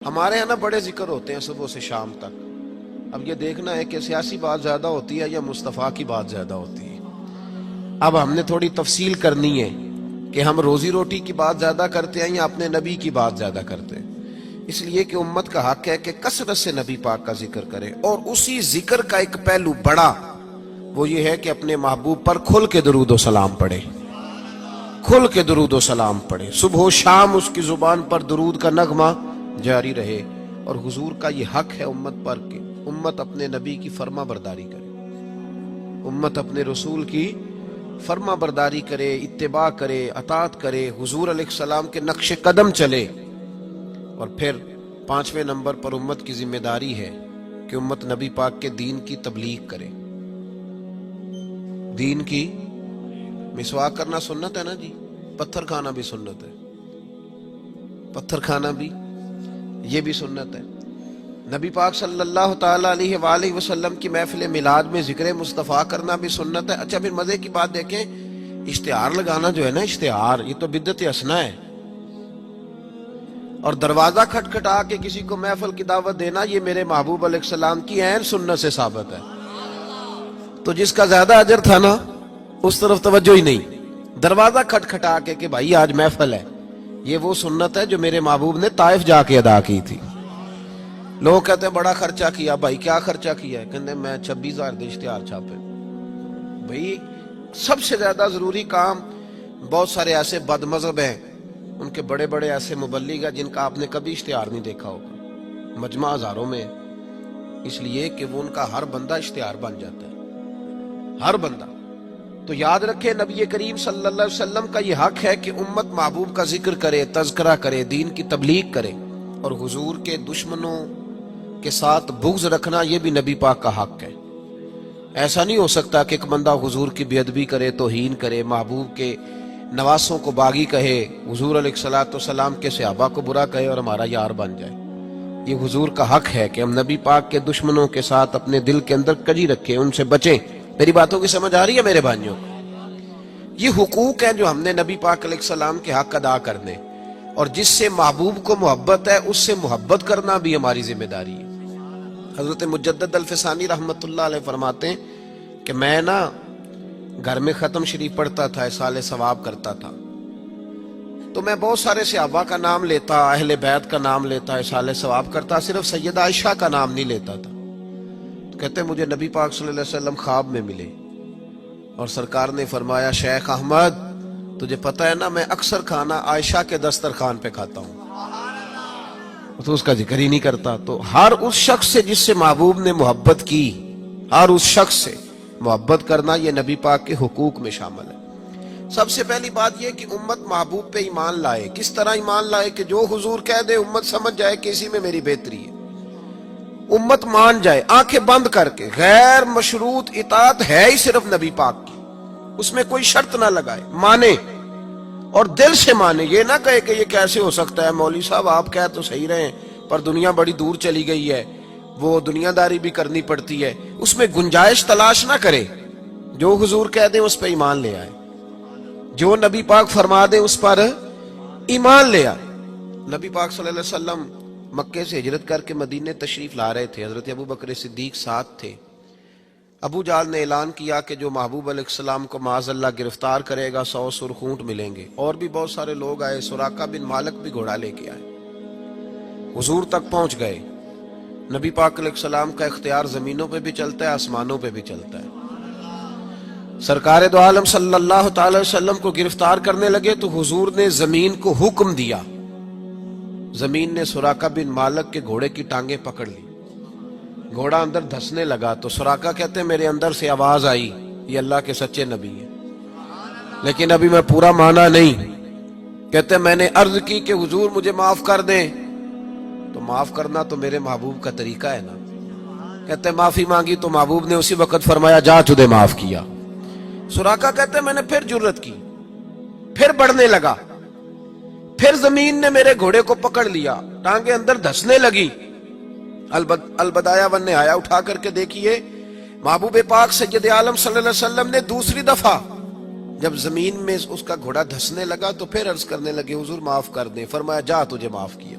ہمارے یہاں نا بڑے ذکر ہوتے ہیں صبح سے شام تک. اب یہ دیکھنا ہے کہ سیاسی بات زیادہ ہوتی ہے یا مصطفیٰ کی بات زیادہ ہوتی ہے. اب ہم نے تھوڑی تفصیل کرنی ہے کہ ہم روزی روٹی کی بات زیادہ کرتے ہیں یا اپنے نبی کی بات زیادہ کرتے ہیں. اس لیے کہ امت کا حق ہے کہ کثرت سے نبی پاک کا ذکر کرے، اور اسی ذکر کا ایک پہلو بڑا وہ یہ ہے کہ اپنے محبوب پر کھل کے درود و سلام پڑھے، کھل کے درود و سلام پڑھے. صبح و شام اس کی زبان پر درود کا نغمہ جاری رہے. اور حضور کا یہ حق ہے امت پر کہ امت اپنے نبی کی فرما برداری کرے، امت اپنے رسول کی فرما برداری کرے، اتباع کرے، اطاعت کرے، حضور علیہ السلام کے نقش قدم چلے. اور پھر 5ویں نمبر پر امت کی ذمہ داری ہے کہ امت نبی پاک کے دین کی تبلیغ کرے. دین کی مسواک کرنا سنت ہے نا جی، پتھر کھانا بھی سنت ہے، پتھر کھانا بھی یہ بھی سنت ہے. نبی پاک صلی اللہ تعالی علیہ وآلہ وسلم کی محفل میلاد میں ذکر مصطفیٰ کرنا بھی سنت ہے. اچھا پھر مزے کی بات دیکھیں، اشتہار لگانا جو ہے نا، اشتہار یہ تو بدعت حسنہ ہے. اور دروازہ کھٹکھٹا کے کسی کو محفل کی دعوت دینا، یہ میرے محبوب علیہ السلام کی عین سنت سے ثابت ہے. تو جس کا زیادہ اجر تھا نا اس طرف توجہ ہی نہیں. دروازہ کھٹکھٹا کے کہ بھائی آج محفل ہے، یہ وہ سنت ہے جو میرے محبوب نے طائف جا کے ادا کی تھی. لوگ کہتے ہیں بڑا خرچہ کیا. بھائی کیا خرچہ کیا ہے؟ کہتے ہیں میں 26,000 دے اشتہار چھاپے. بھائی سب سے زیادہ ضروری کام، بہت سارے ایسے بد مذہب ہیں، ان کے بڑے بڑے ایسے مبلغ ہیں جن کا آپ نے کبھی اشتہار نہیں دیکھا ہوگا، مجمع ہزاروں میں، اس لیے کہ وہ ان کا ہر بندہ اشتہار بن جاتا ہے، ہر بندہ. تو یاد رکھے نبی کریم صلی اللہ علیہ وسلم کا یہ حق ہے کہ امت محبوب کا ذکر کرے، تذکرہ کرے، دین کی تبلیغ کرے. اور حضور کے دشمنوں کے ساتھ بغض رکھنا یہ بھی نبی پاک کا حق ہے. ایسا نہیں ہو سکتا کہ ایک بندہ حضور کی بے ادبی کرے، توہین کرے، محبوب کے نواسوں کو باغی کہے، حضور علیہ الصلوۃ والسلام کے صحابہ کو برا کہے اور ہمارا یار بن جائے. یہ حضور کا حق ہے کہ ہم نبی پاک کے دشمنوں کے ساتھ اپنے دل کے اندر کجی رکھیں، ان سے بچیں. میری باتوں کی سمجھ آ رہی ہے میرے بھائیوں؟ یہ حقوق ہیں جو ہم نے نبی پاک علیہ السلام کے حق ادا کرنے، اور جس سے محبوب کو محبت ہے اس سے محبت کرنا بھی ہماری ذمہ داری ہے. حضرت مجدد الفسانی رحمت اللہ علیہ فرماتے ہیں کہ میں نا گھر میں ختم شریف پڑھتا تھا، اصال ثواب کرتا تھا، تو میں بہت سارے صحابہ کا نام لیتا، اہل بیت کا نام لیتا، اصال ثواب کرتا، صرف سیدہ عائشہ کا نام نہیں لیتا تھا. تو کہتے ہیں مجھے نبی پاک صلی اللہ علیہ وسلم خواب میں ملے اور سرکار نے فرمایا شیخ احمد تجھے پتہ ہے نا میں اکثر کھانا عائشہ کے دسترخوان پہ کھاتا ہوں، تو اس کا ذکر ہی نہیں کرتا. تو ہر اس شخص سے جس سے محبوب نے محبت کی، ہر اس شخص سے محبت کرنا یہ نبی پاک کے حقوق میں شامل ہے. سب سے پہلی بات یہ کہ امت محبوب پہ ایمان لائے. کس طرح ایمان لائے؟ کہ جو حضور کہہ دے امت سمجھ جائے کہ اسی میں میری بہتری ہے، امت مان جائے آنکھیں بند کر کے. غیر مشروط اطاعت ہے ہی صرف نبی پاک کی، اس میں کوئی شرط نہ لگائے، مانے اور دل سے مانے. یہ نہ کہے کہ یہ کیسے ہو سکتا ہے، مولوی صاحب آپ کہہ تو صحیح رہے پر دنیا بڑی دور چلی گئی ہے، وہ دنیا داری بھی کرنی پڑتی ہے. اس میں گنجائش تلاش نہ کرے. جو حضور کہہ دیں اس پہ ایمان لے آئے، جو نبی پاک فرما دیں اس پر ایمان لے آئے. نبی پاک صلی اللہ علیہ وسلم مکے سے ہجرت کر کے مدینے تشریف لا رہے تھے. حضرت ابو بکر صدیق ساتھ تھے. ابو جہل نے اعلان کیا کہ جو محبوب علیہ السلام کو معاذ اللہ گرفتار کرے گا 100 سرخ اونٹ ملیں گے. اور بھی بہت سارے لوگ آئے، سراقہ بن مالک بھی گھوڑا لے کے آئے. حضور تک پہنچ گئے. نبی پاک علیہ السلام کا اختیار زمینوں پہ بھی چلتا ہے، آسمانوں پہ بھی چلتا ہے. سرکار دو عالم صلی اللہ تعالی وسلم کو گرفتار کرنے لگے تو حضور نے زمین کو حکم دیا. زمین نے سراقہ بن مالک کے گھوڑے کی ٹانگیں پکڑ لی. گھوڑا اندر دھسنے لگا تو سراقہ کہتے ہیں میرے اندر سے آواز آئی یہ اللہ کے سچے نبی ہیں، لیکن ابھی میں پورا مانا نہیں. کہتے ہیں میں نے عرض کی کہ حضور مجھے معاف کر دیں، تو معاف کرنا تو میرے محبوب کا طریقہ ہے نا. کہتے ہیں معافی مانگی تو محبوب نے اسی وقت فرمایا جا تجھے معاف کیا. سراقہ کہتے ہیں میں نے پھر جرت کی، پھر بڑھنے لگا، پھر زمین نے میرے گھوڑے کو پکڑ لیا، ٹانگیں اندر دھسنے لگی. البدایہ ون نے آیا اٹھا کر کے دیکھیے محبوب پاک سید عالم صلی اللہ علیہ وسلم نے دوسری دفعہ جب زمین میں اس کا گھوڑا دھسنے لگا تو پھر عرض کرنے لگے حضور معاف کر دیں. فرمایا جا تجھے معاف کیا.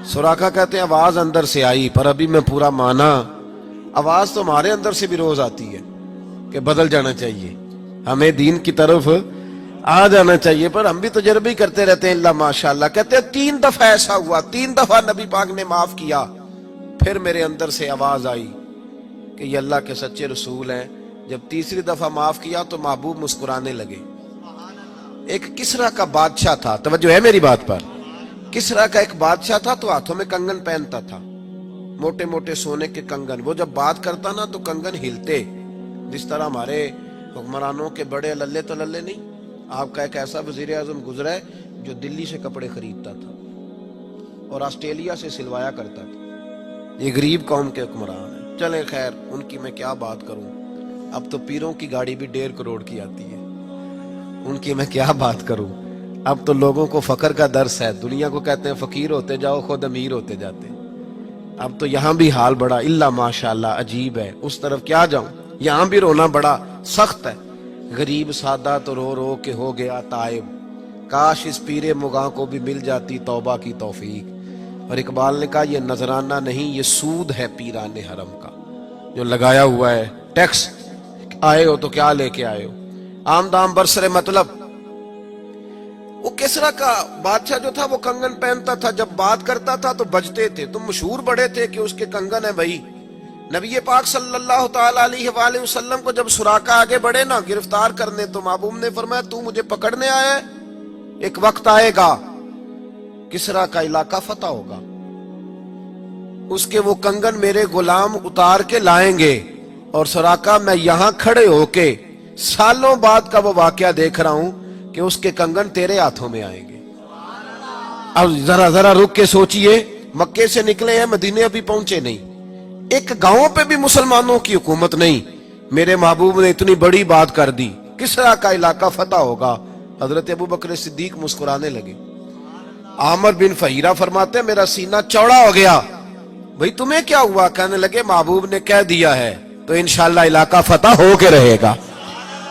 सुराका कहते हैं आवाज अंदर से आई पर अभी मैं पूरा माना। आवाज तो हमारे अंदर से भी रोज आती है कि बदल जाना चाहिए, हमें दीन की तरफ आ जाना चाहिए, पर हम भी तजर्बे करते रहते हैं। अल्लाह माशाअल्लाह। कहते हैं 3 दफा ऐसा हुआ, 3 दफा नबी पाक ने माफ किया, फिर मेरे अंदर से आवाज आई कि ये अल्लाह के सच्चे रसूल हैं। जब तीसरी दफा माफ किया तो महबूब मुस्कुराने लगे। एक किसरा का बादशाह था, तवज्जो है मेरी बात पर, किसरा का एक बादशाह था तो हाथों में कंगन पहनता था, मोटे मोटे सोने के कंगन। वो जब बात करता ना तो कंगन हिलते, जिस तरह हमारे हुक्मरानों के बड़े लल्ले तो लल्ले नहीं। आपका एक ऐसा वजीर आजम गुजरा है जो दिल्ली से कपड़े खरीदता था और ऑस्ट्रेलिया से सिलवाया करता था। ये गरीब कौम के हुक्मरान है। चले खैर, उनकी मैं क्या बात करूं, अब तो पीरों की गाड़ी भी 1.5 करोड़ की आती है, उनकी मैं क्या बात करूं। अब तो लोगों को फकर का दर्स है, दुनिया को कहते हैं फकीर होते जाओ खुद अमीर होते जाते। अब तो यहाँ भी हाल बड़ा इल्ला माशाअल्लाह अजीब है। उस तरफ क्या जाऊं, यहाँ भी रोना बड़ा सख्त है। गरीब सादा तो रो रो के हो गया ताइब, काश इस पीरे मुगा को भी मिल जाती तौबा की तौफीक। और इकबाल ने कहा ये नजराना नहीं, ये सूद है पीराने हरम का, जो लगाया हुआ है टैक्स। आए हो तो क्या लेके आए हो, आमदाम बरसरे मतलब। वो किसरा का बादशाह जो था वो कंगन पहनता था, जब बात करता था तो बजते थे, तो मशहूर बड़े थे कि उसके कंगन है भाई। नबी पाक सल्लल्लाहु ताला अलैहि वसल्लम को जब सुराका आगे बढ़े ना गिरफ्तार करने, तो महबूब ने फरमाया तू मुझे पकड़ने आया है, एक वक्त आएगा किसरा का इलाका फतह होगा, उसके वो कंगन मेरे गुलाम उतार के लाएंगे। और सुराका मैं यहां खड़े होके सालों बाद का वो वाकया देख रहा हूं कि उसके कंगन तेरे हाथों में आएंगे। अब जरा जरा रुक के सोचिए, मक्के से निकले हैं, मदीने अभी पहुंचे नहीं, एक गांव पे भी मुसलमानों की हुकूमत नहीं, मेरे महबूब ने इतनी बड़ी बात कर दी, किसरा का इलाका फतह होगा। हजरत अबू बकर सिद्दीक मुस्कुराने लगे। आमर बिन फहीरा फरमाते मेरा सीना चौड़ा हो गया, भाई तुम्हें क्या हुआ। कहने लगे महबूब ने कह दिया है तो इंशाअल्लाह इलाका फतह हो के रहेगा।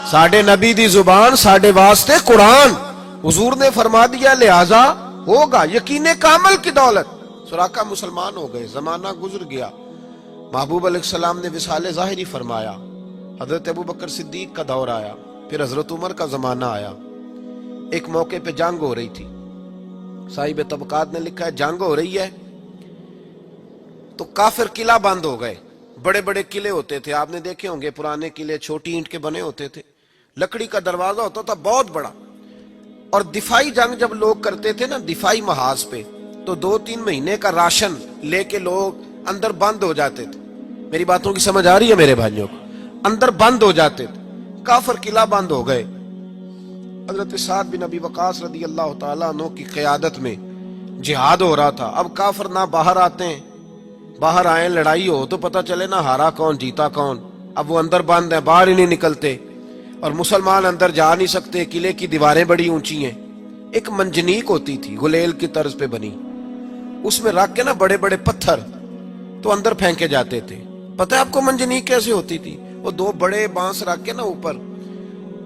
साडे नबी दी जुबान साडे वास्ते कुरान, हुजूर ने फरमा दिया लिहाजा होगा, यकीने कामल की दौलत। सुराका मुसलमान हो गए, जमाना गुजर गया, महबूब अलैहिस्सलाम ने विसाले ज़ाहिरी फरमाया, हजरत अबू बकर सिद्दीक का दौर आया, फिर हजरत उमर का जमाना आया। एक मौके पे जंग हो रही थी, साहिब तबकात ने लिखा है जंग हो रही है तो काफिर किला बंद हो गए। बड़े बड़े किले होते थे, आपने देखे होंगे पुराने किले, छोटी ईंट के बने होते थे, लकड़ी का दरवाजा होता था बहुत बड़ा। और दिफाई जंग जब लोग करते थे ना दिफाई महाज पे, तो 2-3 महीने का राशन लेके लोग अंदर बंद हो जाते थे। मेरी बातों की समझ आ रही है मेरे भाइयों को, अंदर बंद हो जाते थे, काफिर किला बंद हो गए। हजरत साद बिन अबी वकास रदी अल्लाह तआला अन्हु की क़यादत में जिहाद हो रहा था। अब काफिर ना बाहर आते हैं, बाहर आए लड़ाई हो तो पता चले ना हारा कौन जीता कौन। अब वो अंदर बंद है, बाहर ही नहीं निकलते, और मुसलमान अंदर जा नहीं सकते, किले की दीवारें बड़ी ऊंची हैं। एक मंजनीक होती थी गुलेल की तर्ज पे बनी, उसमें रख के ना बड़े बड़े पत्थर तो अंदर फेंके जाते थे। पता है आपको मंजनीक कैसे होती थी, वो 2 बड़े बांस रख के ना ऊपर,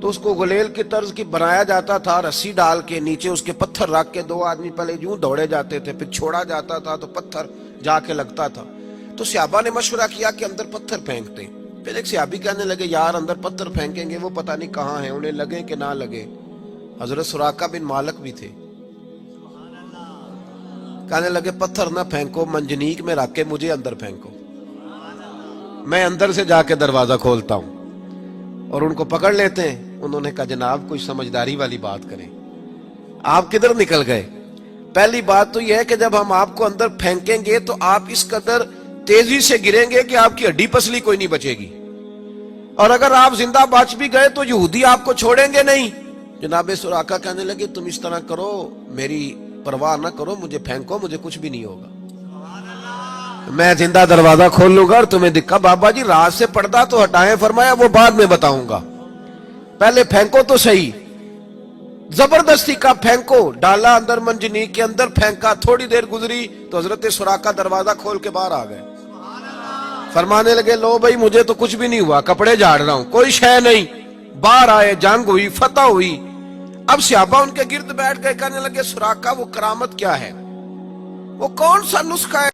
तो उसको गुलेल की तर्ज की बनाया जाता था, रस्सी डाल के नीचे उसके पत्थर रख के 2 आदमी पहले यूं दौड़े जाते थे, फिर छोड़ा जाता था तो पत्थर जाके लगता था। तो सहाबा ने मशवरा किया कि अंदर पत्थर फेंकते। फिर एक सहाबी कहने लगे यार अंदर पत्थर फेंकेंगे वो पता नहीं कहाँ है, उन्हें लगे कि ना लगे। हजरत सुराका बिन मालिक भी थे, कहने लगे पत्थर ना फेंको, मंजनीक में रख के मुझे अंदर फेंको, मैं अंदर से जाके दरवाजा खोलता हूं। और उनको पकड़ लेते हैं। उन्होंने कहा जनाब कोई समझदारी वाली बात करें, आप किधर निकल गए। पहली बात तो यह है कि जब हम आपको अंदर फेंकेंगे तो आप इस कदर तेजी से गिरेंगे कि आपकी हड्डी पसली कोई नहीं बचेगी, और अगर आप जिंदा बच भी गए तो यहूदी आपको छोड़ेंगे नहीं। जनाब सुराका कहने लगे तुम इस तरह करो, मेरी परवाह ना करो, मुझे फेंको, मुझे कुछ भी नहीं होगा, मैं जिंदा दरवाजा खोल लूंगा और तुम्हें दिक्का। बाबा जी रात से पर्दा तो हटाएं, फरमाया वो बाद में बताऊंगा, पहले फेंको तो सही। जबरदस्ती का फेंको, डाला अंदर मंजनीक के अंदर, फेंका, थोड़ी देर गुजरी तो हजरत सुराका दरवाजा खोल के बाहर आ गए। फरमाने लगे लो भाई मुझे तो कुछ भी नहीं हुआ, कपड़े झाड़ रहा हूं, कोई शय नहीं। बाहर आए, जंग हुई, फतह हुई। अब सहाबा उनके गिर्द बैठ गए, कहने लगे सुराका वो करामत क्या है, وہ کون سا نسخہ ہے